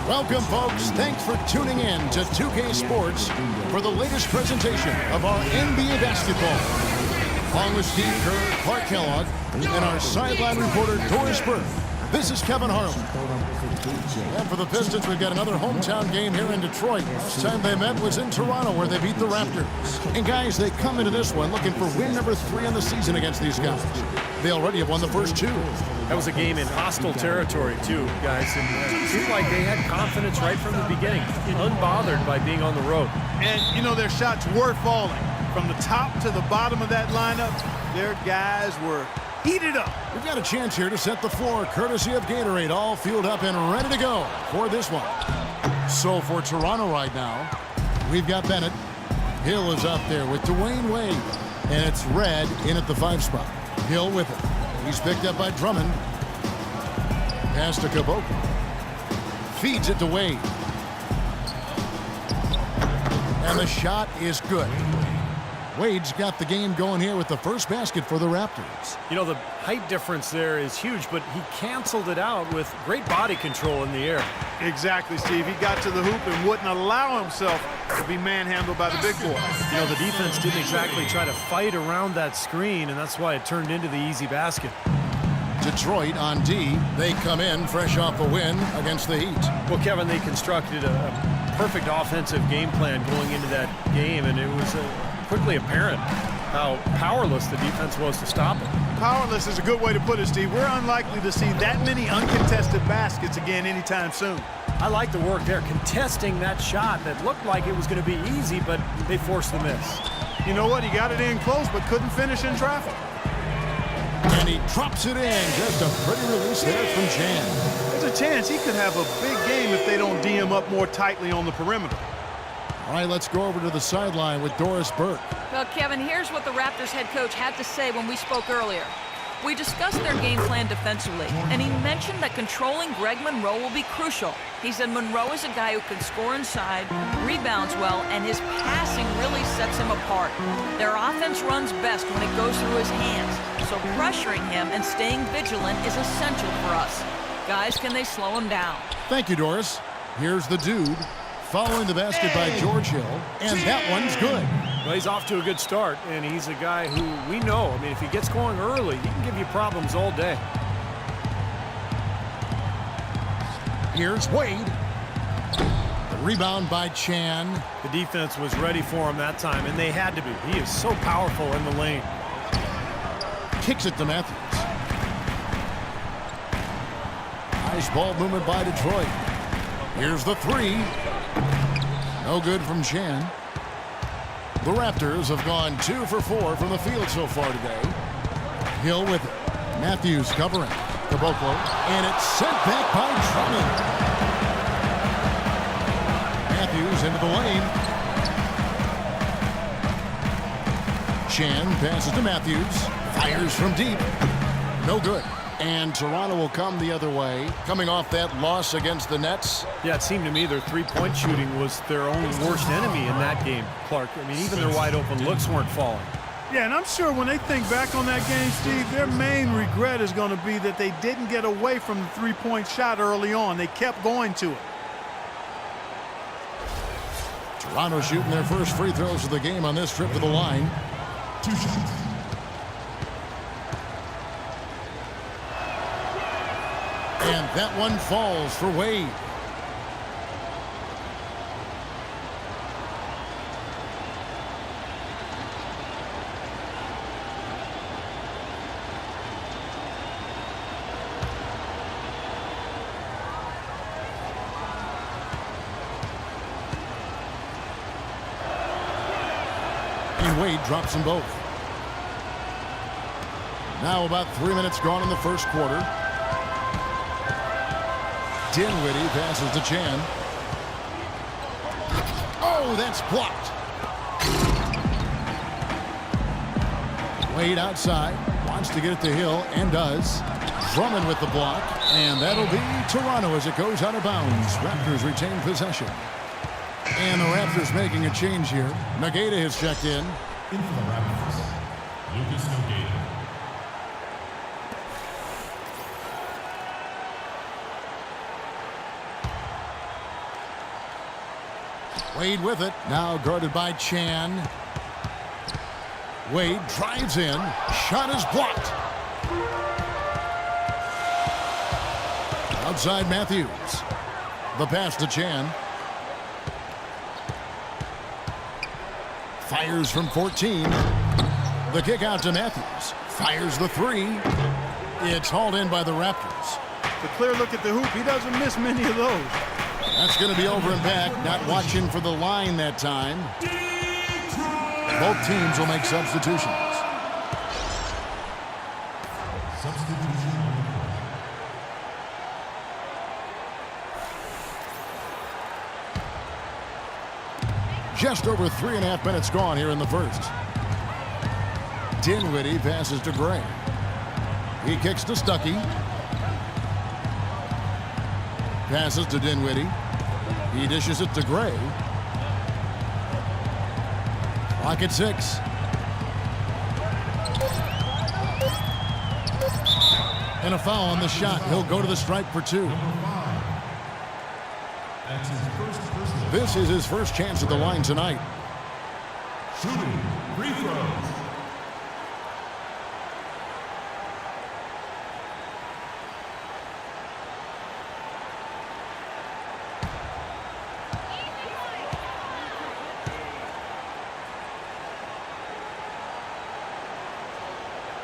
Welcome, folks. Thanks for tuning in to 2K Sports for the latest presentation of our NBA basketball. Along with Steve Kerr, Clark Kellogg, and our sideline reporter, Doris Burke. This is Kevin Harlan. And for the Pistons, we've got another hometown game here in Detroit. Last time they met was in Toronto, where they beat the Raptors. And guys, they come into this one looking for win number 3 on the season against these guys. They already have won the first 2. That was a game in hostile territory, too, guys. And it seemed like they had confidence right from the beginning, unbothered by being on the road. And, you know, their shots were falling. From the top to the bottom of that lineup, their guys were heated up. We've got a chance here to set the floor, courtesy of Gatorade, all fueled up and ready to go for this one. So for Toronto right now, we've got Bennett. Hill is up there with Dwayne Wade. And it's Red in at the 5 spot. Hill with it. He's picked up by Drummond. Pass to Caboclo. Feeds it to Wade. And the shot is good. Wade's got the game going here with the first basket for the Raptors. You know, the height difference there is huge, but he canceled it out with great body control in the air. Exactly, Steve. He got to the hoop and wouldn't allow himself to be manhandled by the big boy. You know, the defense didn't exactly try to fight around that screen, and that's why it turned into the easy basket. Detroit on D. They come in fresh off a win against the Heat. Well, Kevin, they constructed a perfect offensive game plan going into that game, and it was quickly apparent how powerless the defense was to stop it. Powerless is a good way to put it, Steve. We're unlikely to see that many uncontested baskets again anytime soon. I like the work there, contesting that shot that looked like it was going to be easy, but they forced the miss. You know what? He got it in close, but couldn't finish in traffic. And he drops it in. Just a pretty release there from Chan. There's a chance he could have a big game if they don't D him up more tightly on the perimeter. All right, let's go over to the sideline with Doris Burke. Well, Kevin, here's what the Raptors head coach had to say when we spoke earlier. We discussed their game plan defensively, and he mentioned that controlling Greg Monroe will be crucial. He said Monroe is a guy who can score inside, rebounds well, and his passing really sets him apart. Their offense runs best when it goes through his hands, so pressuring him and staying vigilant is essential for us. Guys, can they slow him down? Thank you, Doris. Here's the dude. Following the basket by George Hill, and that one's good. Well, he's off to a good start, and he's a guy who we know. I mean, if he gets going early, he can give you problems all day. Here's Wade. The rebound by Chan. The defense was ready for him that time, and they had to be. He is so powerful in the lane. Kicks it to Matthews. Nice ball movement by Detroit. Here's the 3. No good from Chan. The Raptors have gone 2 for 4 from the field so far today. Hill with it. Matthews covering. Caboclo. And it's sent back by Drummond. Matthews into the lane. Chan passes to Matthews. Fires from deep. No good. And Toronto will come the other way, coming off that loss against the Nets. Yeah, it seemed to me their three-point shooting was their own worst enemy in that game, Clark. I mean, even their wide-open looks weren't falling. Yeah, and I'm sure when they think back on that game, Steve, their main regret is going to be that they didn't get away from the three-point shot early on. They kept going to it. Toronto shooting their first free throws of the game on this trip to the line. 2 shots. And that one falls for Wade. And Wade drops them both. Now about 3 minutes gone in the first quarter. Dinwiddie passes to Chan. Oh, that's blocked. Wade outside. Wants to get it to Hill and does. Drummond with the block. And that'll be Toronto as it goes out of bounds. Raptors retain possession. And the Raptors making a change here. Nagata has checked in. In for the Raptors, Lucas Nagata. Wade with it. Now guarded by Chan. Wade drives in. Shot is blocked. Outside Matthews. The pass to Chan. Fires from 14. The kick out to Matthews. Fires the three. It's hauled in by the Raptors. The clear look at the hoop. He doesn't miss many of those. That's going to be over and back. Not watching for the line that time. Both teams will make substitutions. Substitution on the court. Just over 3.5 minutes gone here in the first. Dinwiddie passes to Gray. He kicks to Stuckey. Passes to Dinwiddie. He dishes it to Gray. Clock at 6. And a foul on the shot. He'll go to the stripe for 2. Number 5. That's his first personal. This is his first chance at the line tonight. Shooting free throws.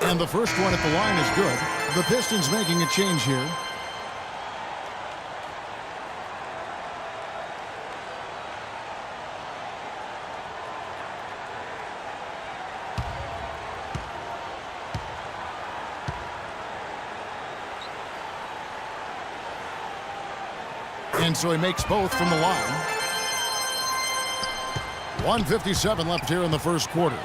And the first one at the line is good. The Pistons making a change here. And so he makes both from the line. 1:57 left here in the first quarter.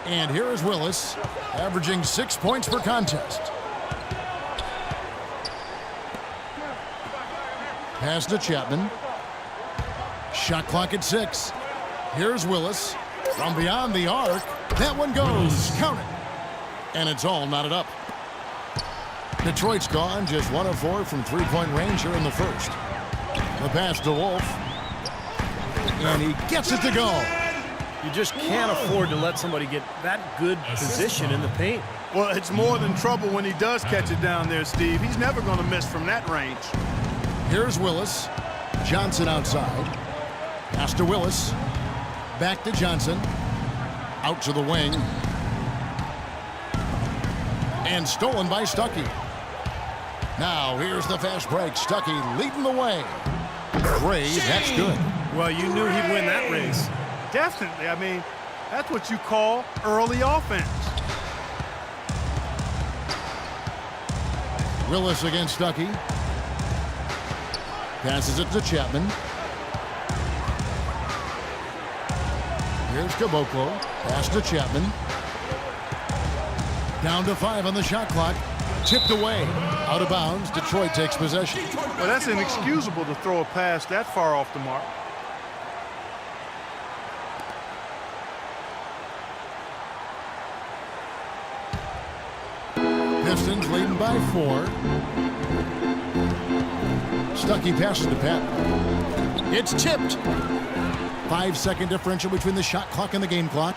And here is Willis, averaging 6 points per contest. Pass to Chapman. Shot clock at 6. Here's Willis. From beyond the arc. That one goes. Count it. And it's all knotted up. Detroit's gone just 1 of 4 from three-point range here in the first. The pass to Wolf. And he gets it to go. You just can't afford to let somebody get that good position in the paint. Well, it's more than trouble when he does catch it down there, Steve. He's never going to miss from that range. Here's Willis. Johnson outside. Pass to Willis. Back to Johnson. Out to the wing. And stolen by Stuckey. Now here's the fast break. Stuckey leading the way. Gray, that's good. Well, you knew he'd win that race. Definitely. I mean, that's what you call early offense. Willis against Stuckey. Passes it to Chapman. Here's Caboclo. Pass to Chapman. Down to 5 on the shot clock. Tipped away. Out of bounds. Detroit takes possession. Well, that's inexcusable to throw a pass that far off the mark. Pistons leading by 4. Stuckey passes to Pat. It's tipped. 5-second differential between the shot clock and the game clock.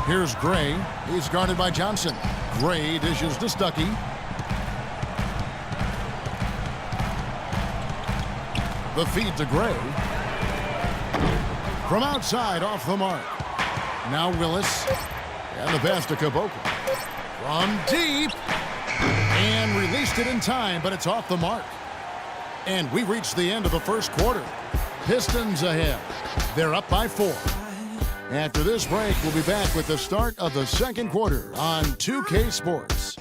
Here's Gray. He's guarded by Johnson. Gray dishes to Stuckey. The feed to Gray. From outside, off the mark. Now Willis. And the pass to Caboclo. From deep. And released it in time, but it's off the mark. And we reached the end of the first quarter. Pistons ahead. They're up by 4. After this break, we'll be back with the start of the second quarter on 2K Sports.